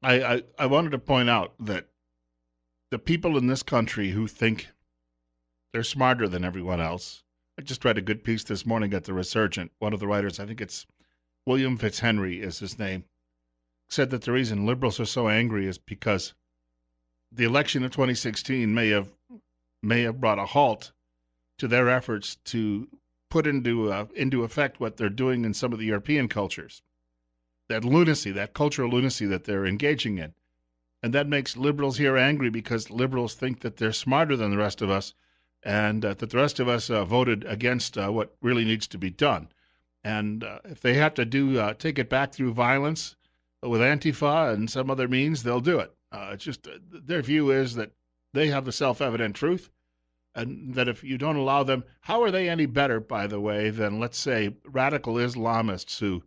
I wanted to point out that the people in this country who think they're smarter than everyone else. I just read a good piece this morning at the Resurgent. One of the writers, I think it's William Fitzhenry is his name, said that the reason liberals are so angry is because the election of 2016 may have brought a halt to their efforts to put into effect what they're doing in some of the European cultures. That lunacy, that cultural lunacy that they're engaging in. And that makes liberals here angry because liberals think that they're smarter than the rest of us and that the rest of us voted against what really needs to be done. And if they have to take it back through violence with Antifa and some other means, they'll do it. It's just their view is that they have the self-evident truth, and that if you don't allow them, how are they any better, by the way, than, let's say, radical Islamists who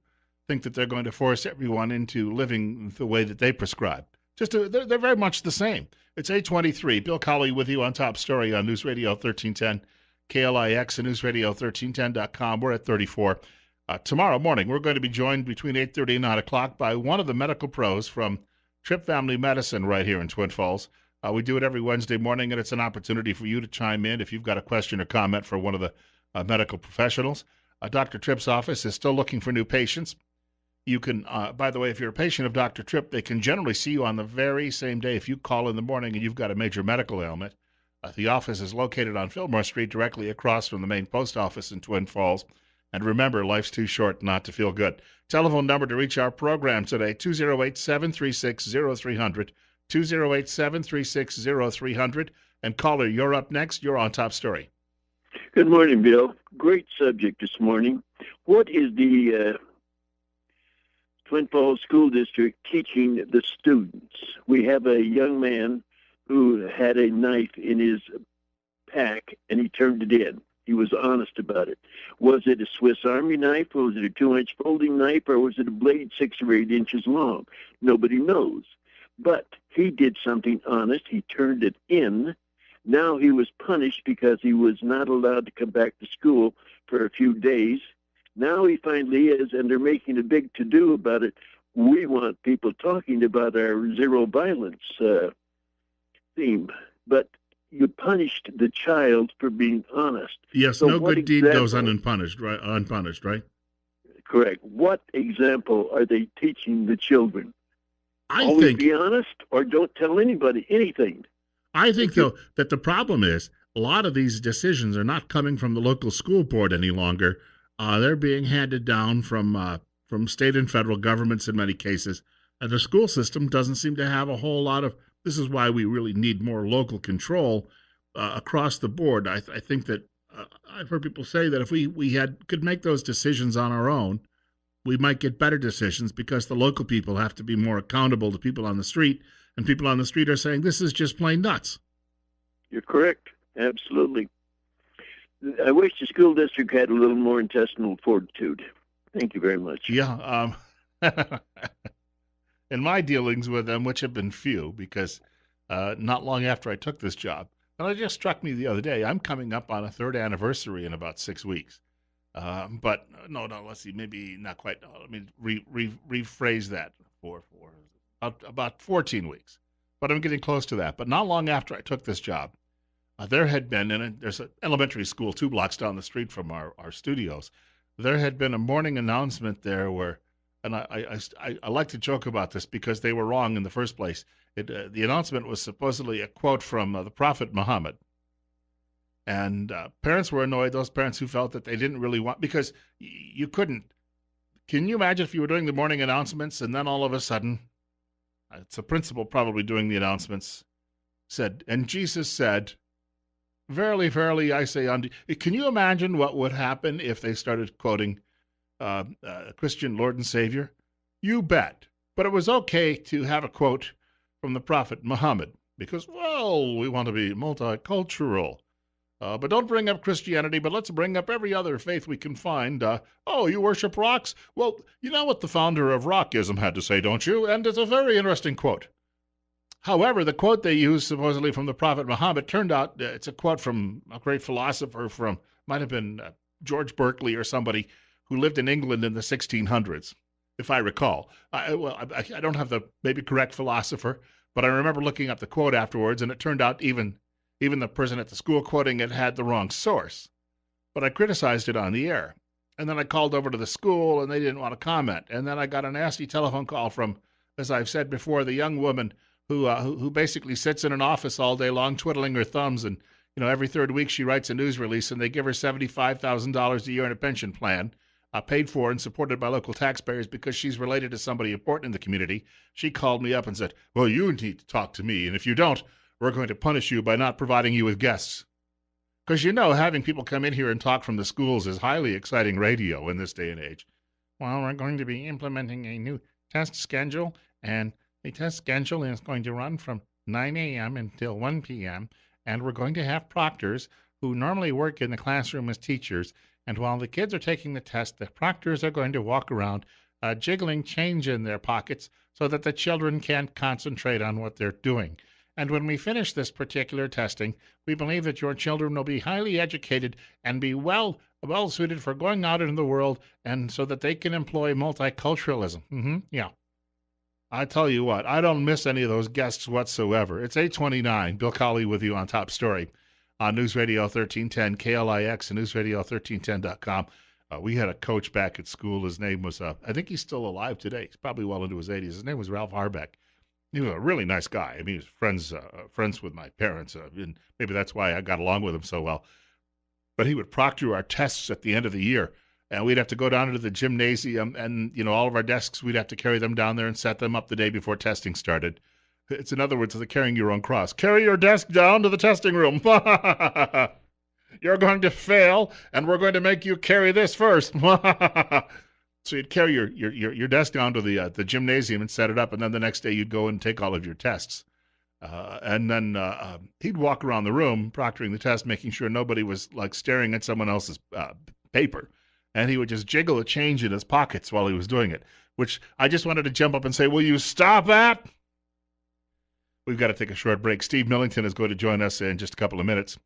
think that they're going to force everyone into living the way that they prescribe? They're very much the same. It's 8:23. Bill Colley with you on Top Story on News Radio 1310, KLIX and newsradio1310.com. We're at 34. Tomorrow morning, we're going to be joined between 8:30 and 9 o'clock by one of the medical pros from Tripp Family Medicine right here in Twin Falls. We do it every Wednesday morning, and it's an opportunity for you to chime in if you've got a question or comment for one of the medical professionals. Dr. Tripp's office is still looking for new patients. You can, by the way, if you're a patient of Dr. Tripp, they can generally see you on the very same day if you call in the morning and you've got a major medical ailment. The office is located on Fillmore Street, directly across from the main post office in Twin Falls. And remember, life's too short not to feel good. Telephone number to reach our program today, 208-736-0300, 208-736-0300. And caller, you're up next. You're on Top Story. Good morning, Bill. Great subject this morning. What is the Twin Falls School District teaching the students? We have a young man who had a knife in his pack, and he turned it in. He was honest about it. Was it a Swiss Army knife, or was it a 2-inch folding knife, or was it a blade 6 or 8 inches long? Nobody knows. But he did something honest. He turned it in. Now he was punished because he was not allowed to come back to school for a few days. Now he finally is, and they're making a big to-do about it. We want people talking about our zero violence theme. But you punished the child for being honest. Yes, so no good deed goes unpunished, right? Correct. What example are they teaching the children? Always think be honest, or don't tell anybody anything. I think, though, that the problem is a lot of these decisions are not coming from the local school board any longer. They're being handed down from state and federal governments in many cases. And the school system doesn't seem to have a whole lot of. This is why we really need more local control across the board. I think that I've heard people say that if we could make those decisions on our own, we might get better decisions because the local people have to be more accountable to people on the street, and people on the street are saying this is just plain nuts. You're correct. Absolutely. I wish the school district had a little more intestinal fortitude. Thank you very much. Yeah. In my dealings with them, which have been few, because not long after I took this job, and it just struck me the other day, I'm coming up on a 3rd anniversary in about 6 weeks. But no, let's see, maybe not quite. Let me rephrase that for about 14 weeks. But I'm getting close to that. But not long after I took this job, there had been, and there's an elementary school 2 blocks down the street from our studios, there had been a morning announcement there where, and I like to joke about this because they were wrong in the first place. The announcement was supposedly a quote from the Prophet Muhammad. And parents were annoyed, those parents who felt that they didn't really want, because you couldn't. Can you imagine if you were doing the morning announcements and then all of a sudden, it's a principal probably doing the announcements, said, and Jesus said, verily, verily, I say unto you. Can you imagine what would happen if they started quoting Christian Lord and Savior? You bet. But it was okay to have a quote from the Prophet Muhammad because, well, we want to be multicultural. But don't bring up Christianity, but let's bring up every other faith we can find. Oh, you worship rocks? Well, you know what the founder of rockism had to say, don't you? And it's a very interesting quote. However, the quote they used supposedly from the Prophet Muhammad turned out it's a quote from a great philosopher might have been George Berkeley or somebody who lived in England in the 1600s. if I recall. I don't have the maybe correct philosopher, but I remember looking up the quote afterwards, and it turned out even the person at the school quoting it had the wrong source. But I criticized it on the air. And then I called over to the school, and they didn't want to comment. And then I got a nasty telephone call from, as I've said before, the young woman who basically sits in an office all day long twiddling her thumbs, and every third week she writes a news release, and they give her $75,000 a year in a pension plan, paid for and supported by local taxpayers because she's related to somebody important in the community. She called me up and said, "Well, you need to talk to me, and if you don't, we're going to punish you by not providing you with guests." Because having people come in here and talk from the schools is highly exciting radio in this day and age. Well, we're going to be implementing a new test schedule, and the test schedule is going to run from 9 a.m. until 1 p.m., and we're going to have proctors who normally work in the classroom as teachers, and while the kids are taking the test, the proctors are going to walk around jiggling change in their pockets so that the children can't concentrate on what they're doing. And when we finish this particular testing, we believe that your children will be highly educated and be well suited for going out into the world, and so that they can employ multiculturalism. Yeah. I tell you what, I don't miss any of those guests whatsoever. It's 8:29. Bill Colley with you on Top Story on News Radio 1310 KLIX and newsradio1310.com. We had a coach back at school. His name was, I think he's still alive today. He's probably well into his 80s. His name was Ralph Harbeck. He was a really nice guy. I mean, he was friends with my parents, and maybe that's why I got along with him so well. But he would proctor our tests at the end of the year, and we'd have to go down into the gymnasium, and all of our desks, we'd have to carry them down there and set them up the day before testing started. It's, in other words, like carrying your own cross. Carry your desk down to the testing room. You're going to fail, and we're going to make you carry this first. So you'd carry your desk down to the gymnasium and set it up, and then the next day you'd go and take all of your tests. And then he'd walk around the room proctoring the test, making sure nobody was like staring at someone else's paper. And he would just jiggle a change in his pockets while he was doing it, which I just wanted to jump up and say, will you stop that? We've got to take a short break. Steve Millington is going to join us in just a couple of minutes.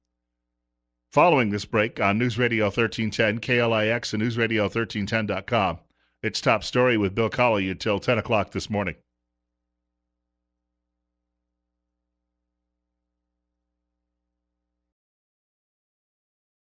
Following this break on News Radio 1310, KLIX and newsradio1310.com, it's Top Story with Bill Colley until 10 o'clock this morning.